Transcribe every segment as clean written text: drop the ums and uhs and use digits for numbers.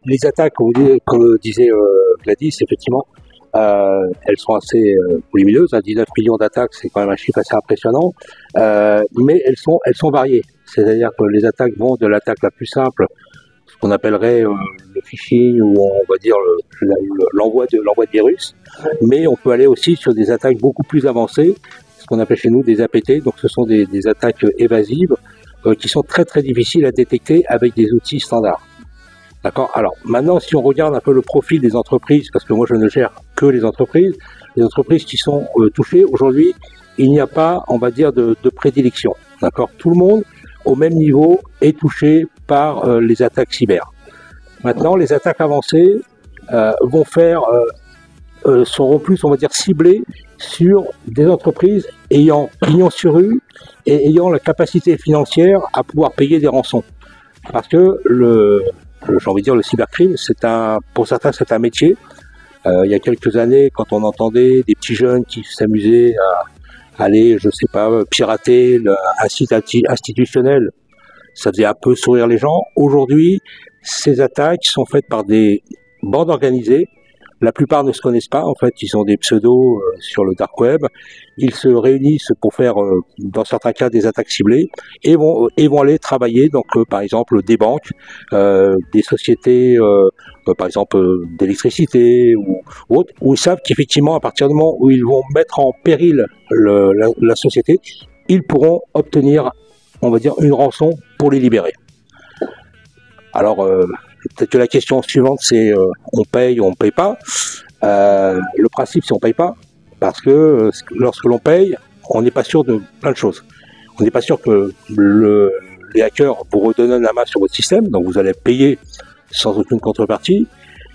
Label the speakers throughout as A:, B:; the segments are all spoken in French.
A: Les attaques, comme disait Gladys, effectivement, elles sont assez volumineuses. 19 millions d'attaques, c'est quand même un chiffre assez impressionnant, mais elles sont variées. C'est-à-dire que les attaques vont de l'attaque la plus simple, ce qu'on appellerait le phishing, ou on va dire l'envoi de virus, mais on peut aller aussi sur des attaques beaucoup plus avancées, ce qu'on appelle chez nous des APT. Donc ce sont des attaques évasives qui sont très très difficiles à détecter avec des outils standards. D'accord. Alors maintenant, si on regarde un peu le profil des entreprises, parce que moi je ne gère que les entreprises qui sont touchées aujourd'hui, il n'y a pas, on va dire, de prédilection. D'accord. Tout le monde, au même niveau, est touché par les attaques cyber. Maintenant, les attaques avancées seront plus, on va dire, ciblées sur des entreprises ayant pignon sur rue et ayant la capacité financière à pouvoir payer des rançons. Parce que j'ai envie de dire, le cybercrime, pour certains, c'est un métier. Il y a quelques années, quand on entendait des petits jeunes qui s'amusaient à aller, je sais pas, pirater un site institutionnel, ça faisait un peu sourire les gens. Aujourd'hui, ces attaques sont faites par des bandes organisées. La plupart ne se connaissent pas, en fait, ils ont des pseudos sur le dark web. Ils se réunissent pour faire, dans certains cas, des attaques ciblées et vont aller travailler, donc par exemple des banques, des sociétés, par exemple d'électricité ou autres, où ils savent qu'effectivement, à partir du moment où ils vont mettre en péril la société, ils pourront obtenir, on va dire, une rançon pour les libérer. Alors, peut-être que la question suivante, c'est on paye ou on ne paye pas. Le principe, c'est on ne paye pas, parce que lorsque l'on paye, on n'est pas sûr de plein de choses. On n'est pas sûr que les hackers vous redonnent la main sur votre système, donc vous allez payer sans aucune contrepartie.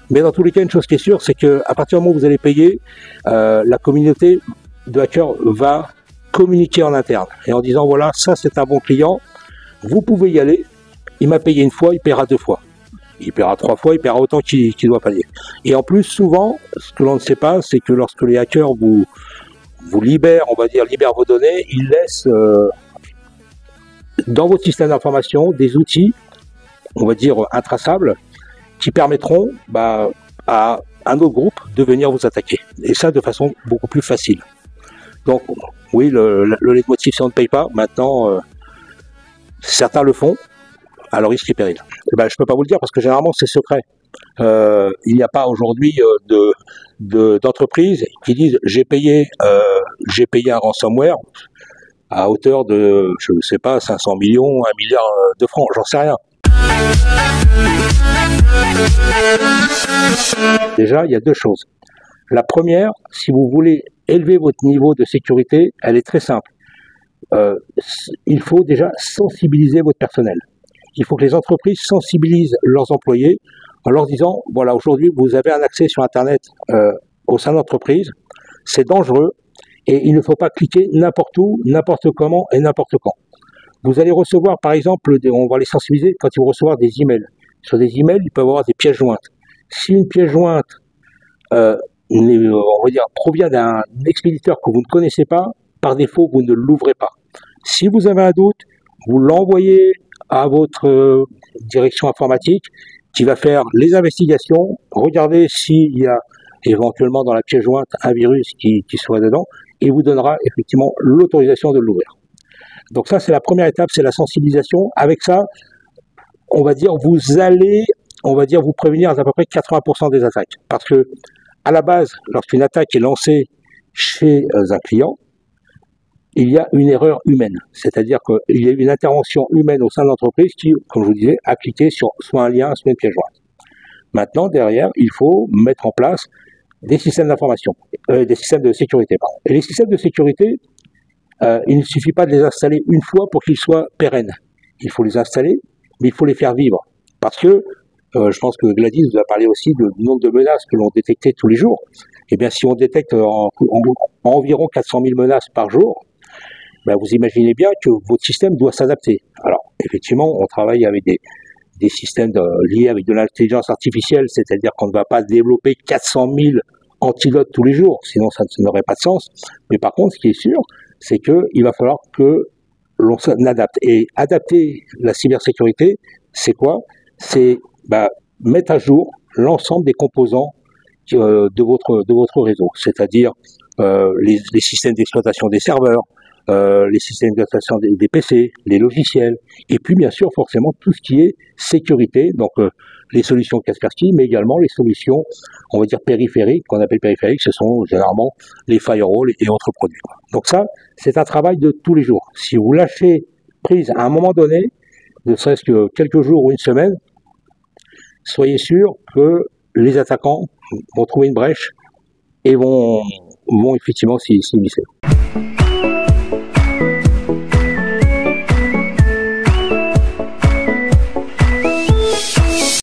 A: Mais dans tous les cas, une chose qui est sûre, c'est qu'à partir du moment où vous allez payer, la communauté de hackers va communiquer en interne, et en disant, voilà, ça c'est un bon client, vous pouvez y aller, il m'a payé une fois, il paiera 2 fois. Il paiera 3 fois, il paiera autant qu'il doit payer. Et en plus, souvent, ce que l'on ne sait pas, c'est que lorsque les hackers vous libèrent, on va dire, libèrent vos données, ils laissent dans votre système d'information des outils, on va dire, intraçables, qui permettront à un autre groupe de venir vous attaquer. Et ça, de façon beaucoup plus facile. Donc, oui, le leitmotiv, c'est on ne paye pas. Maintenant, certains le font, à leur risque et péril. Je ne peux pas vous le dire parce que généralement c'est secret. Il n'y a pas aujourd'hui d'entreprises qui disent j'ai payé un ransomware à hauteur de, je ne sais pas, 500 millions, 1 milliard de francs, j'en sais rien. Déjà, il y a 2 choses. La première, si vous voulez élever votre niveau de sécurité, elle est très simple. Il faut déjà sensibiliser votre personnel. Il faut que les entreprises sensibilisent leurs employés en leur disant, voilà, aujourd'hui, vous avez un accès sur Internet au sein de l'entreprise, c'est dangereux, et il ne faut pas cliquer n'importe où, n'importe comment et n'importe quand. Vous allez recevoir, par exemple, on va les sensibiliser quand ils vont recevoir des emails. Sur des emails, il peut y avoir des pièces jointes. Si une pièce jointe, on va dire, provient d'un expéditeur que vous ne connaissez pas, par défaut, vous ne l'ouvrez pas. Si vous avez un doute, vous l'envoyez à votre direction informatique qui va faire les investigations, regarder s'il y a éventuellement dans la pièce jointe un virus qui soit dedans et vous donnera effectivement l'autorisation de l'ouvrir. Donc ça, c'est la première étape, c'est la sensibilisation. Avec ça, on va dire, vous allez, vous prévenir à peu près 80% des attaques. Parce que, à la base, lorsqu'une attaque est lancée chez un client, il y a une erreur humaine, c'est-à-dire qu'il y a une intervention humaine au sein de l'entreprise qui, comme je vous disais, a cliqué sur soit un lien, soit une pièce jointe. Maintenant, derrière, il faut mettre en place des systèmes d'information, des systèmes de sécurité, pardon. Et les systèmes de sécurité, il ne suffit pas de les installer une fois pour qu'ils soient pérennes. Il faut les installer, mais il faut les faire vivre. Parce que, je pense que Gladys vous a parlé aussi du nombre de menaces que l'on détectait tous les jours. Eh bien, si on détecte environ 400 000 menaces par jour, vous imaginez bien que votre système doit s'adapter. Alors, effectivement, on travaille avec des systèmes liés avec de l'intelligence artificielle, c'est-à-dire qu'on ne va pas développer 400 000 antidotes tous les jours, sinon ça n'aurait pas de sens. Mais par contre, ce qui est sûr, c'est qu'il va falloir que l'on adapte. Et adapter la cybersécurité, c'est quoi? C'est mettre à jour l'ensemble des composants de votre réseau, c'est-à-dire les systèmes d'exploitation des serveurs, les systèmes d'exploitation des PC, les logiciels, et puis bien sûr forcément tout ce qui est sécurité, donc les solutions Kaspersky, mais également les solutions, on va dire périphériques, qu'on appelle périphériques, ce sont généralement les firewalls et autres produits. Donc ça, c'est un travail de tous les jours. Si vous lâchez prise à un moment donné, ne serait-ce que quelques jours ou une semaine, soyez sûr que les attaquants vont trouver une brèche et vont effectivement s'y immiscer.